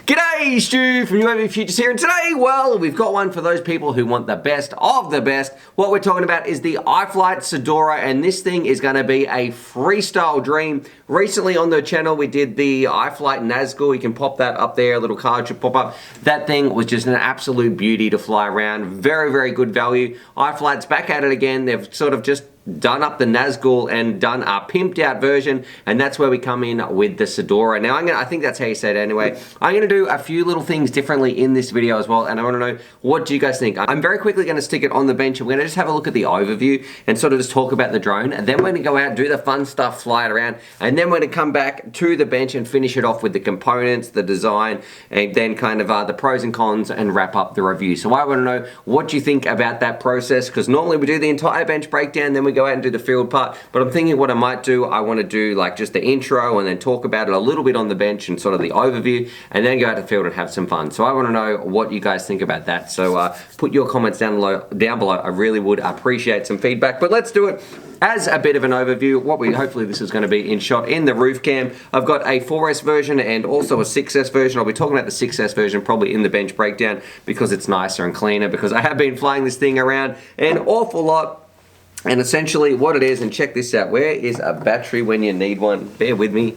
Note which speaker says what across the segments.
Speaker 1: G'day, Stu from UAVfutures here, and today, well, we've got one for those people who want the best of the best. What we're talking about is the Iflight Cidora, and this thing is going to be a freestyle dream. Recently on the channel, we did the Iflight Nazgul. You can pop that up there, a little card should pop up. That thing was just an absolute beauty to fly around. Very, very good value. Iflight's back at it again. They've sort of just done up the Nazgul and done a pimped out version, and that's where we come in with the Cidora. Now I think that's how you say it anyway. I'm gonna do a few little things differently in this video as well, and I wanna know, what do you guys think? I'm very quickly gonna stick it on the bench, and we're gonna just have a look at the overview and sort of just talk about the drone, and then we're gonna go out, do the fun stuff, fly it around, and then we're gonna come back to the bench and finish it off with the components, the design, and then kind of the pros and cons, and wrap up the review. So I wanna know what you think about that process, because normally we do the entire bench breakdown, then we go out and do the field part, but I'm thinking what I might do, I want to do like just the intro and then talk about it a little bit on the bench and sort of the overview, and then go out to field and have some fun. So I want to know what you guys think about that. So put your comments down below. I really would appreciate some feedback, but let's do it. As a bit of an overview, hopefully this is going to be in shot in the roof cam. I've got a 4S version and also a 6S version. I'll be talking about the 6S version probably in the bench breakdown because it's nicer and cleaner, because I have been flying this thing around an awful lot. And essentially what it is, and check this out, where is a battery when you need one? Bear with me.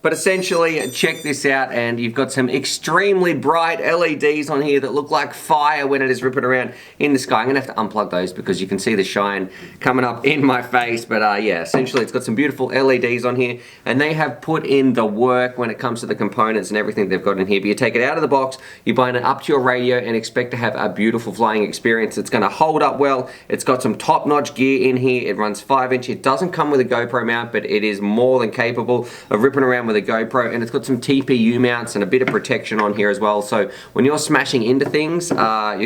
Speaker 1: But essentially, check this out, and you've got some extremely bright LEDs on here that look like fire when it is ripping around in the sky. I'm gonna have to unplug those because you can see the shine coming up in my face, but yeah, essentially it's got some beautiful LEDs on here, and they have put in the work when it comes to the components and everything they've got in here. But you take it out of the box, you bind it up to your radio, and expect to have a beautiful flying experience. It's gonna hold up well. It's got some top-notch gear in here. It runs 5-inch. It doesn't come with a GoPro mount, but it is more than capable of ripping around with a GoPro, and it's got some TPU mounts and a bit of protection on here as well. So when you're smashing into things, you're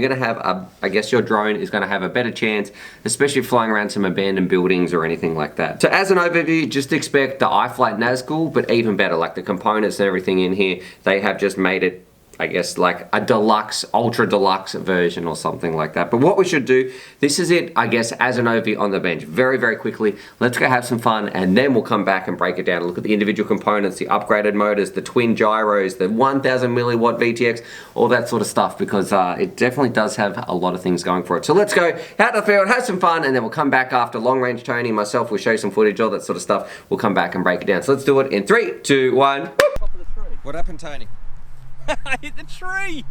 Speaker 1: gonna have I guess your drone is gonna have a better chance, especially flying around some abandoned buildings or anything like that. So as an overview, just expect the Iflight Nazgul, but even better, like the components and everything in here, they have just made it, I guess, like a deluxe, ultra deluxe version or something like that. But what we should do, this is it, I guess, as an overview on the bench. Very, very quickly, let's go have some fun, and then we'll come back and break it down and look at the individual components, the upgraded motors, the twin gyros, the 1000 milliwatt VTX, all that sort of stuff, because it definitely does have a lot of things going for it. So let's go out to the field, have some fun, and then we'll come back after long range Tony and myself. We'll show you some footage, all that sort of stuff. We'll come back and break it down. So let's do it in 3, 2, 1.
Speaker 2: Top of the tree.
Speaker 1: What happened, Tony?
Speaker 2: I hit the tree!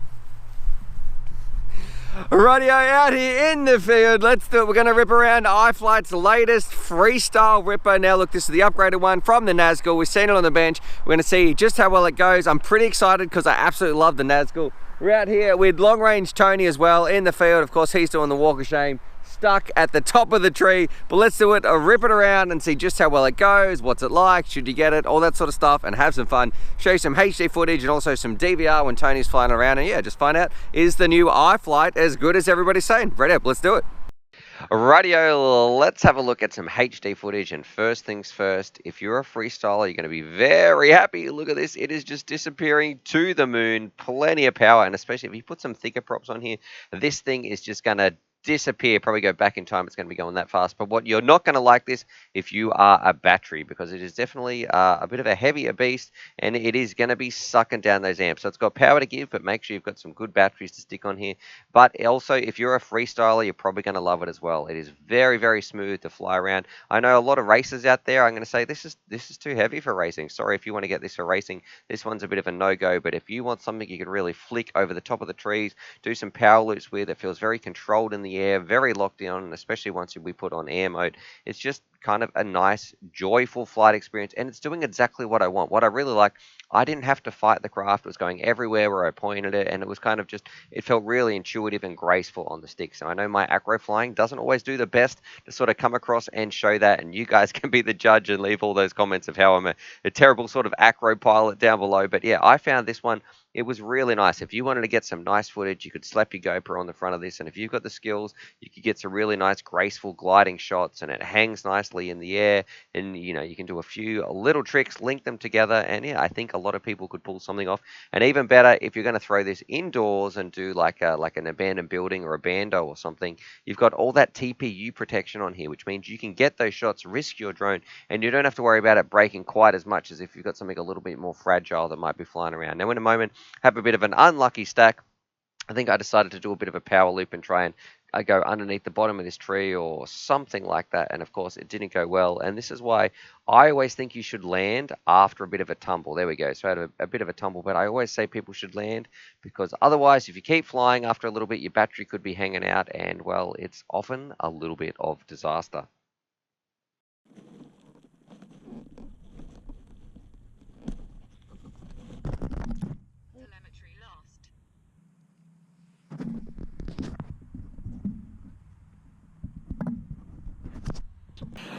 Speaker 1: Radio out here in the field. Let's do it. We're going to rip around Iflight's latest freestyle ripper. Now look, this is the upgraded one from the Nazgul. We've seen it on the bench. We're going to see just how well it goes. I'm pretty excited because I absolutely love the Nazgul. We're out here with long range Tony as well in the field. Of course, he's doing the walk of shame, stuck at the top of the tree. But let's do it, rip it around and see just how well it goes, what's it like, should you get it, all that sort of stuff, and have some fun. Show you some HD footage and also some DVR when Tony's flying around, and yeah, just find out, is the new Iflight as good as everybody's saying? Ready up, let's do it. Radio, let's have a look at some HD footage, and first things first, if you're a freestyler, you're going to be very happy. Look at this, it is just disappearing to the moon, plenty of power, and especially if you put some thicker props on here, this thing is just going to disappear. Probably go back in time, it's going to be going that fast. But what you're not going to like this if you are a battery, because it is definitely a bit of a heavier beast, and it is going to be sucking down those amps. So it's got power to give, but make sure you've got some good batteries to stick on here. But also, if you're a freestyler, you're probably going to love it as well. It is very, very smooth to fly around. I know a lot of racers out there, I'm going to say this is too heavy for racing. Sorry if you want to get this for racing, this one's a bit of a no-go. But if you want something you can really flick over the top of the trees, do some power loops with, it feels very controlled in the air, very locked in, and especially once we put on air mode, it's just kind of a nice, joyful flight experience, and it's doing exactly what I want. What I really like, I didn't have to fight the craft. It was going everywhere where I pointed it, and it was kind of just, it felt really intuitive and graceful on the stick. So I know my acro flying doesn't always do the best to sort of come across and show that, and you guys can be the judge and leave all those comments of how I'm a terrible sort of acro pilot down below. But yeah, I found this one, it was really nice. If you wanted to get some nice footage, you could slap your GoPro on the front of this, and if you've got the skills, you could get some really nice, graceful gliding shots, and it hangs nice. nicely in the air, and you know, you can do a few little tricks, link them together, and yeah, I think a lot of people could pull something off. And even better, if you're going to throw this indoors and do like an abandoned building or a bando or something, you've got all that TPU protection on here, which means you can get those shots, risk your drone, and you don't have to worry about it breaking quite as much as if you've got something a little bit more fragile that might be flying around. Now in a moment, have a bit of an unlucky stack. I think I decided to do a bit of a power loop and try and go underneath the bottom of this tree or something like that, and of course it didn't go well, and this is why I always think you should land after a bit of a tumble. There we go, so I had a bit of a tumble, but I always say people should land, because otherwise if you keep flying, after a little bit your battery could be hanging out, and well, it's often a little bit of disaster.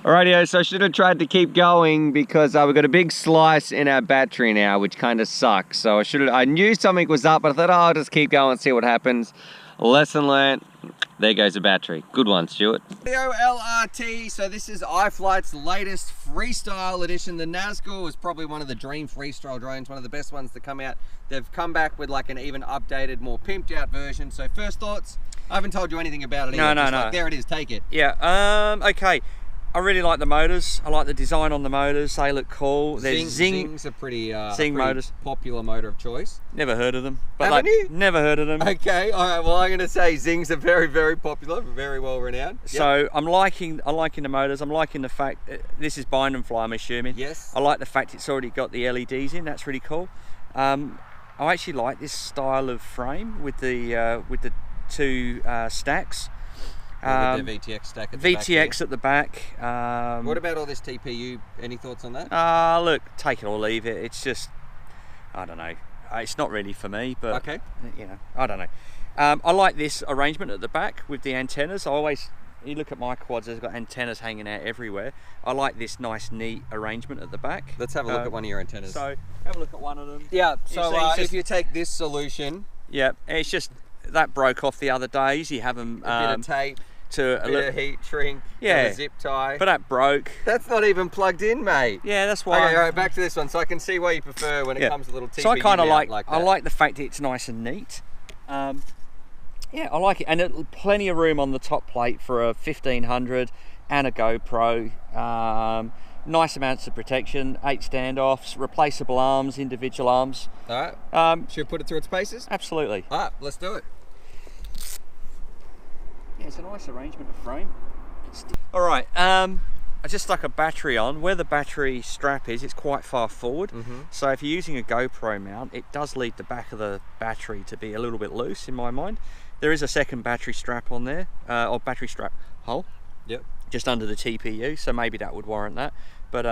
Speaker 1: Alrighty, so I should have tried to keep going because we've got a big slice in our battery now, which kind of sucks. So I knew something was up, but I thought, oh, I'll just keep going and see what happens. Lesson learned. There goes the battery. Good one, Stuart. LRT. So this is Iflight's latest freestyle edition. The Nazgul is probably one of the dream freestyle drones, one of the best ones to come out. They've come back with like an even updated, more pimped out version. So first thoughts. I haven't told you anything about it either. No. Like, there it is. Take it.
Speaker 2: Yeah. Okay. I really like the motors. I like the design on the motors. They look cool.
Speaker 1: Zing's a pretty
Speaker 2: motors.
Speaker 1: Popular motor of choice.
Speaker 2: Never heard of them.
Speaker 1: But haven't you?
Speaker 2: Never heard of them.
Speaker 1: Okay, all right. Well, I'm going to say Zings are very, very popular, very well renowned. Yep.
Speaker 2: So I'm liking the motors. I'm liking the fact this is bind and fly, I'm assuming.
Speaker 1: Yes.
Speaker 2: I like the fact it's already got the LEDs in. That's really cool. I actually like this style of frame with the two stacks.
Speaker 1: With the VTX stack at the back.
Speaker 2: VTX at the back.
Speaker 1: What about all this TPU? Any thoughts on that?
Speaker 2: Look, take it or leave it. It's just, I don't know. It's not really for me, but
Speaker 1: okay.
Speaker 2: You know, I don't know. I like this arrangement at the back with the antennas. You look at my quads, there's got antennas hanging out everywhere. I like this nice, neat arrangement at the back.
Speaker 1: Let's have a look at one of your antennas.
Speaker 2: So, have a look at one of them.
Speaker 1: Yeah, so if you take this solution.
Speaker 2: Yeah, it's just, that broke off the other days. You have them.
Speaker 1: A bit of tape.
Speaker 2: A
Speaker 1: bit of heat shrink,
Speaker 2: yeah,
Speaker 1: a zip tie.
Speaker 2: But that broke.
Speaker 1: That's not even plugged in, mate.
Speaker 2: Yeah, that's why.
Speaker 1: Okay, all right, back to this one. So I can see why you prefer when it comes to little TPU.
Speaker 2: So I kind of like
Speaker 1: that.
Speaker 2: I like the fact that it's nice and neat. Yeah, I like it, and plenty of room on the top plate for a 1500 and a GoPro. Nice amounts of protection, 8 standoffs, replaceable arms, individual arms.
Speaker 1: All right. Should we put it through its paces?
Speaker 2: Absolutely.
Speaker 1: All right, let's do it.
Speaker 2: Yeah, it's a nice arrangement of frame. All right, I just stuck a battery on. Where the battery strap is, it's quite far forward. So if you're using a GoPro mount, it does leave the back of the battery to be a little bit loose in my mind. There is a second battery strap on there, or battery strap hole. Yep. Just under the TPU, so maybe that would warrant that. But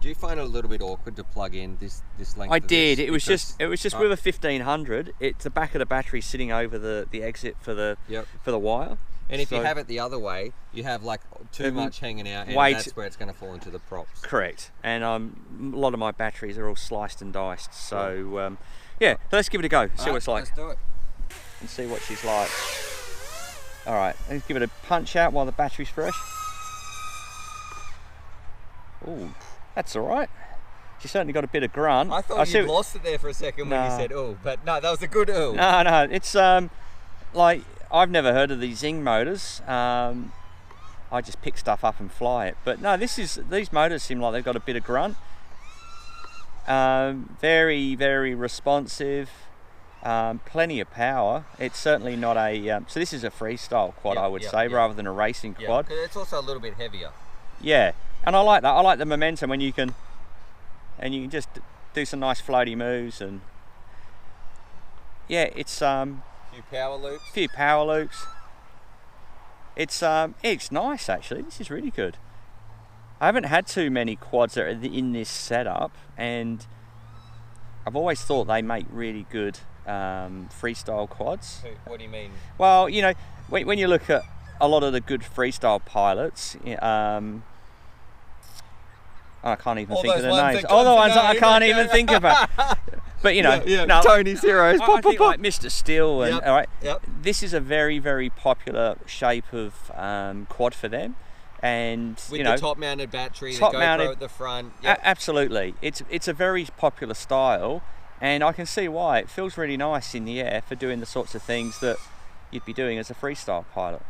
Speaker 1: do you find it a little bit awkward to plug in this length?
Speaker 2: I did. It was just with a 1500. It's the back of the battery sitting over the exit for the wire.
Speaker 1: And if you have it the other way, you have like too much hanging out, and that's where it's going to fall into the props.
Speaker 2: Correct. And a lot of my batteries are all sliced and diced. So yeah, let's give it a go. See what it's like.
Speaker 1: Let's do it.
Speaker 2: And see what she's like. All right, let's give it a punch out while the battery's fresh. Oh, that's all right. She certainly got a bit of grunt.
Speaker 1: I thought you lost it there for a second when you said "oh," but no, that was a good "oh."
Speaker 2: No, it's like, I've never heard of these Zing motors. I just pick stuff up and fly it. But no, these motors seem like they've got a bit of grunt. Very, very responsive. Plenty of power. It's certainly not a. So this is a freestyle quad, I would say, rather than a racing quad.
Speaker 1: It's also a little bit heavier.
Speaker 2: Yeah, and I like that. I like the momentum when you can just do some nice floaty moves, and yeah, it's few power loops. It's nice actually. This is really good. I haven't had too many quads that are in this setup, and I've always thought they make really good freestyle quads.
Speaker 1: What do you mean?
Speaker 2: Well, you know, when you look at a lot of the good freestyle pilots, I can't even think of the names. All the ones that I can't even think about. But you know,
Speaker 1: no, Tony's heroes.
Speaker 2: I think like Mr. Steel, and all right, this is a very, very popular shape of quad for them, And
Speaker 1: with
Speaker 2: you know,
Speaker 1: the top-mounted battery,
Speaker 2: top
Speaker 1: the GoPro
Speaker 2: mounted
Speaker 1: at the front. Yep.
Speaker 2: Absolutely, it's a very popular style, and I can see why. It feels really nice in the air for doing the sorts of things that you'd be doing as a freestyle pilot.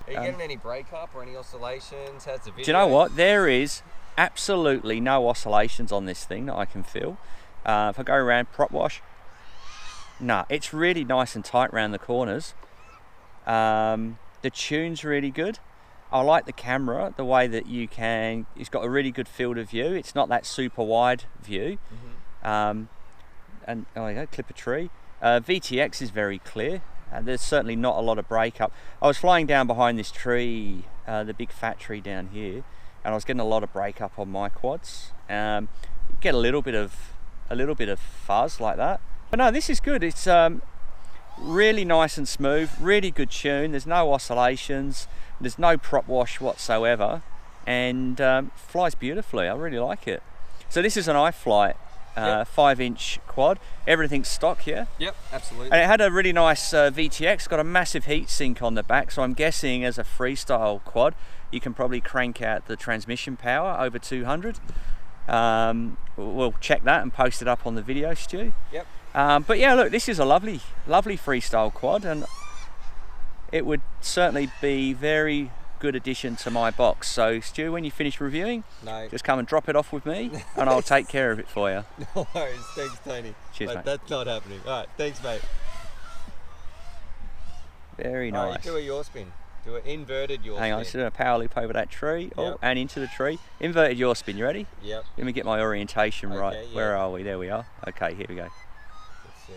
Speaker 1: Are you getting any breakup or any oscillations? How's the video?
Speaker 2: Do you know what? There is absolutely no oscillations on this thing that I can feel. If I go around prop wash, no, it's really nice and tight around the corners. The tune's really good. I like the camera, the way that it's got a really good field of view. It's not that super wide view. And oh, yeah, clip a tree. VTX is very clear. There's certainly not a lot of breakup. I was flying down behind this tree, the big fat tree down here, and I was getting a lot of breakup on my quads. You get a little bit of fuzz like that. But no, this is good. It's really nice and smooth, really good tune. There's no oscillations, there's no prop wash whatsoever, and flies beautifully. I really like it. So this is an Iflight 5-inch quad. Everything's stock here.
Speaker 1: Yep, absolutely.
Speaker 2: And it had a really nice VTX, got a massive heat sink on the back, so I'm guessing as a freestyle quad you can probably crank out the transmission power over 200. We'll check that and post it up on the video, Stu.
Speaker 1: Yep.
Speaker 2: But yeah, look, this is a lovely freestyle quad, and it would certainly be very good addition to my box. So Stu, when you finish reviewing, just come and drop it off with me and I'll take care of it for you.
Speaker 1: No worries, thanks Tony.
Speaker 2: Cheers, mate.
Speaker 1: That's not happening. Alright, thanks mate.
Speaker 2: Very nice.
Speaker 1: Right, do a yaw spin. Do an inverted yaw spin.
Speaker 2: Hang on, let's do a power loop over that tree.
Speaker 1: Yep.
Speaker 2: Oh, and into the tree. Inverted yaw spin, you ready?
Speaker 1: Yep.
Speaker 2: Let me get my orientation right.
Speaker 1: Yeah.
Speaker 2: Where are we? There we are. Okay, here we go.
Speaker 1: Let's see.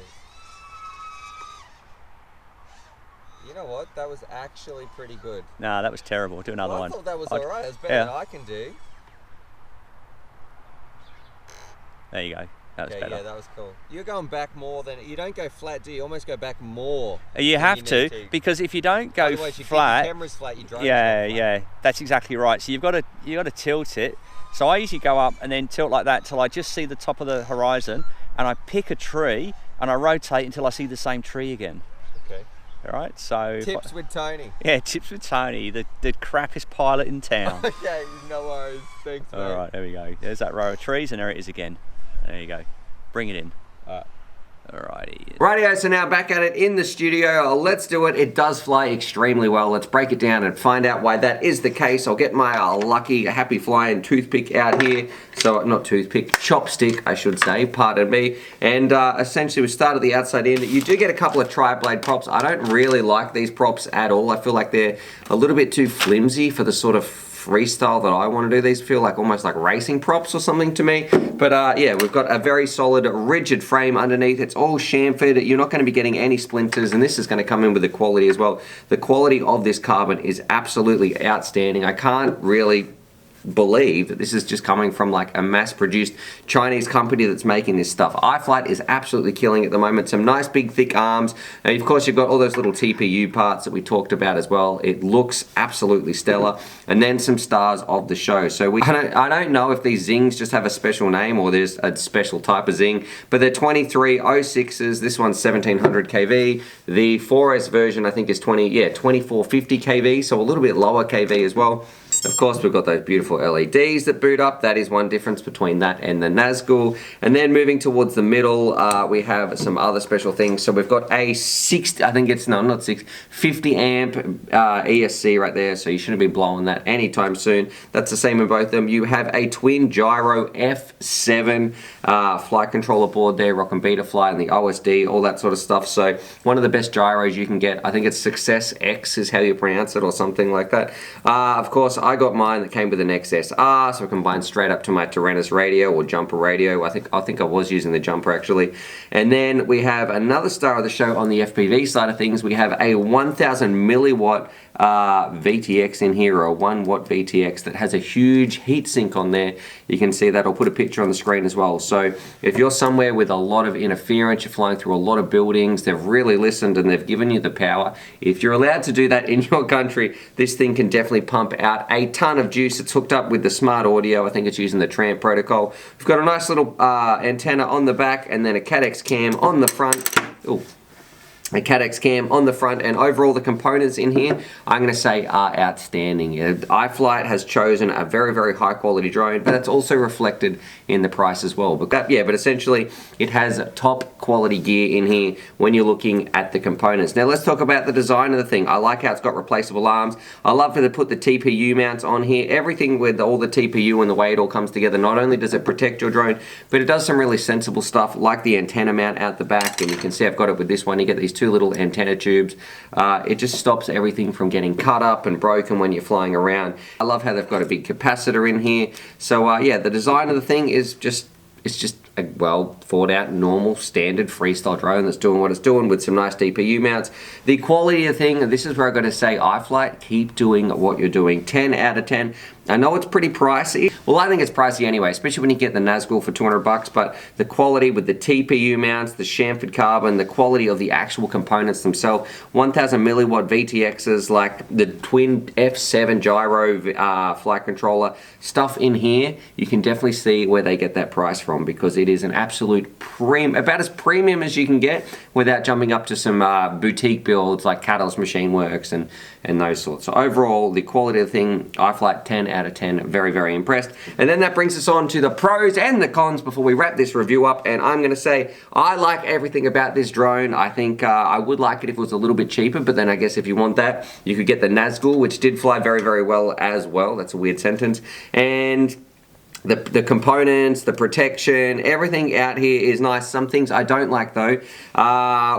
Speaker 1: You know what? That was actually pretty good.
Speaker 2: Nah, that was terrible. Do another one.
Speaker 1: I thought that was alright. It's better than I can do.
Speaker 2: There you go. That was better.
Speaker 1: Yeah, that was cool. You're going back more than... You don't go flat, do you? You almost go back more.
Speaker 2: You have to, because if you don't go
Speaker 1: Otherwise, you
Speaker 2: flat...
Speaker 1: keep the camera's flat, you drive
Speaker 2: yeah, that's exactly right. So you've got to tilt it. So I usually go up and then tilt like that till I just see the top of the horizon, and I pick a tree and I rotate until I see the same tree again.
Speaker 1: Okay.
Speaker 2: All right, so...
Speaker 1: Tips with Tony.
Speaker 2: Yeah, tips with Tony, the crappiest pilot in town.
Speaker 1: Okay, no worries. Thanks, mate.
Speaker 2: All right, there we go. There's that row of trees, and there it is again. There you go. Bring it in. Alrighty.
Speaker 1: Rightio, so now back at it in the studio. Let's do it. It does fly extremely well. Let's break it down and find out why that is the case. I'll get my lucky, happy flying toothpick out here. So, not toothpick, chopstick, I should say. Pardon me. And essentially, we start at the outside in. You do get a couple of tri-blade props. I don't really like these props at all. I feel like they're a little bit too flimsy for the sort of freestyle that I want to do. These feel like almost like racing props or something to me. But yeah, we've got a very solid, rigid frame underneath. It's all chamfered. You're not going to be getting any splinters, and this is going to come in with the quality as well. The quality of this carbon is absolutely outstanding. I can't really believe that this is just coming from like a mass-produced Chinese company that's making this stuff. Iflight is absolutely killing it at the moment. Some nice big thick arms, and of course you've got all those little TPU parts that we talked about as well. It looks absolutely stellar, and then some stars of the show. So I don't know if these zings just have a special name or there's a special type of zing, but they're 2306s. This one's 1700 kV. The 4S version I think is 2450 kV, so a little bit lower kV as well. Of course, we've got those beautiful LEDs that boot up. That is one difference between that and the Nazgul. And then moving towards the middle, we have some other special things. So we've got a 50 amp ESC right there. So you shouldn't be blowing that anytime soon. That's the same in both of them. You have a twin gyro F7 flight controller board there, rocking Betaflight and the OSD, all that sort of stuff. So one of the best gyros you can get. I think it's Success X is how you pronounce it, or something like that. Of course, I got mine that came with an XSR, so I combined straight up to my Tyrannus radio or jumper radio. I think I was using the jumper actually. And then we have another star of the show on the FPV side of things. We have a 1000 milliwatt VTX in here, or a 1 watt VTX that has a huge heat sink on there. You can see that. I'll put a picture on the screen as well. So if you're somewhere with a lot of interference, you're flying through a lot of buildings, they've really listened and they've given you the power. If you're allowed to do that in your country, this thing can definitely pump out a ton of juice. It's hooked up with the smart audio. I think it's using the Tramp protocol. We've got a nice little antenna on the back and then a CAT-X cam on the front. Ooh. a CADX cam on the front, and overall the components in here I'm going to say are outstanding. Iflight has chosen a very, very high quality drone, but that's also reflected in the price as well. But essentially it has top quality gear in here when you're looking at the components. Now let's talk about the design of the thing. I like how it's got replaceable arms. I love how they put the TPU mounts on here. Everything with all the TPU and the way it all comes together, not only does it protect your drone, but it does some really sensible stuff like the antenna mount out the back, and you can see I've got it with this one. You get these two little antenna tubes. It just stops everything from getting cut up and broken when you're flying around. I love how they've got a big capacitor in here. So yeah, the design of the thing is just, it's just a well thought out, normal, standard freestyle drone that's doing what it's doing with some nice DPU mounts. The quality of the thing, and this is where I'm going to say Iflight, keep doing what you're doing. 10 out of 10. I know it's pretty pricey. Well, I think it's pricey anyway, especially when you get the Nazgul for 200 bucks, but the quality with the TPU mounts, the chamfered carbon, the quality of the actual components themselves, 1000 milliwatt VTXs, like the twin F7 gyro flight controller, stuff in here, you can definitely see where they get that price from, because it is an absolute about as premium as you can get without jumping up to some boutique builds like Catalyst Machine Works and those sorts. So overall, the quality of the thing, Iflight 10 out of 10, very, very impressed. And then that brings us on to the pros and the cons before we wrap this review up. And I'm going to say I like everything about this drone. I think I would like it if it was a little bit cheaper, but then I guess if you want that, you could get the Nazgul, which did fly very, very well as well. That's a weird sentence. And the components, the protection, everything out here is nice. Some things I don't like though.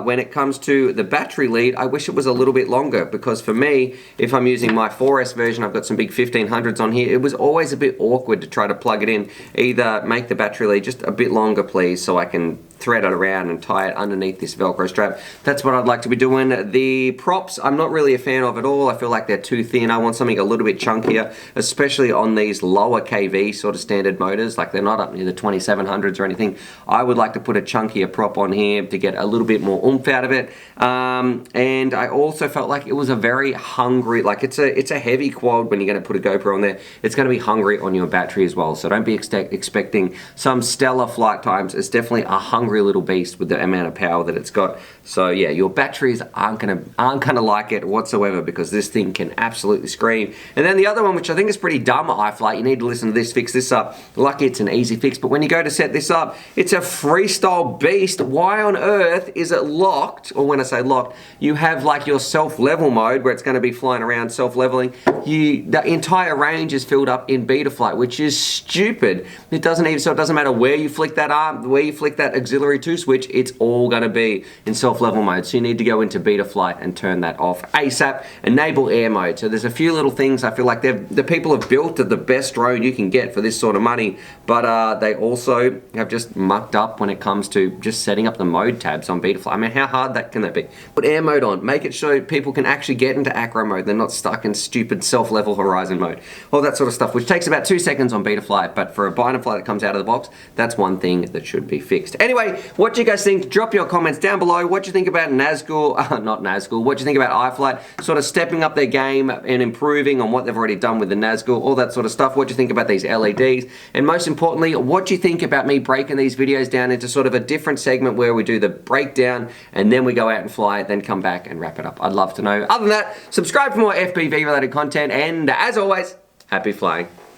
Speaker 1: When it comes to the battery lead, I wish it was a little bit longer, because for me, if I'm using my 4S version, I've got some big 1500s on here, it was always a bit awkward to try to plug it in. Either make the battery lead just a bit longer please, so I can thread it around and tie it underneath this Velcro strap. That's what I'd like to be doing. The props, I'm not really a fan of at all. I feel like they're too thin. I want something a little bit chunkier, especially on these lower KV sort of standard motors. Like they're not up near the 2700s or anything. I would like to put a chunkier prop on here to get a little bit more oomph out of it. And I also felt like it was a very hungry, like it's a heavy quad when you're going to put a GoPro on there. It's going to be hungry on your battery as well. So don't be expecting some stellar flight times. It's definitely a hungry little beast with the amount of power that it's got. So yeah, your batteries aren't gonna like it whatsoever, because this thing can absolutely scream. And then the other one, which I think is pretty dumb, Iflight, you need to listen to this, fix this up. Lucky it's an easy fix, but when you go to set this up, it's a freestyle beast. Why on earth is it locked? Or when I say locked, you have like your self-level mode where it's going to be flying around self-leveling. The entire range is filled up in Betaflight, which is stupid. It doesn't even, so it doesn't matter where you flick that arm, where you flick that auxiliary 2 switch, it's all going to be in self-level mode. So you need to go into Betaflight and turn that off ASAP. Enable air mode. So there's a few little things. I feel like the people have built the best drone you can get for this sort of money, but they also have just mucked up when it comes to just setting up the mode tabs on Betaflight. I mean, how hard can that be? Put air mode on. Make it so people can actually get into acro mode. They're not stuck in stupid self-level horizon mode. All that sort of stuff, which takes about 2 seconds on Betaflight, but for a Binaflight that comes out of the box, that's one thing that should be fixed. Anyway, what do you guys think? Drop your comments down below. What do you think about Nazgul, not Nazgul, what do you think about Iflight sort of stepping up their game and improving on what they've already done with the Nazgul, all that sort of stuff. What do you think about these LEDs? And most importantly, what do you think about me breaking these videos down into sort of a different segment where we do the breakdown and then we go out and fly, then come back and wrap it up? I'd love to know. Other than that, subscribe for more FPV related content, and as always, happy flying.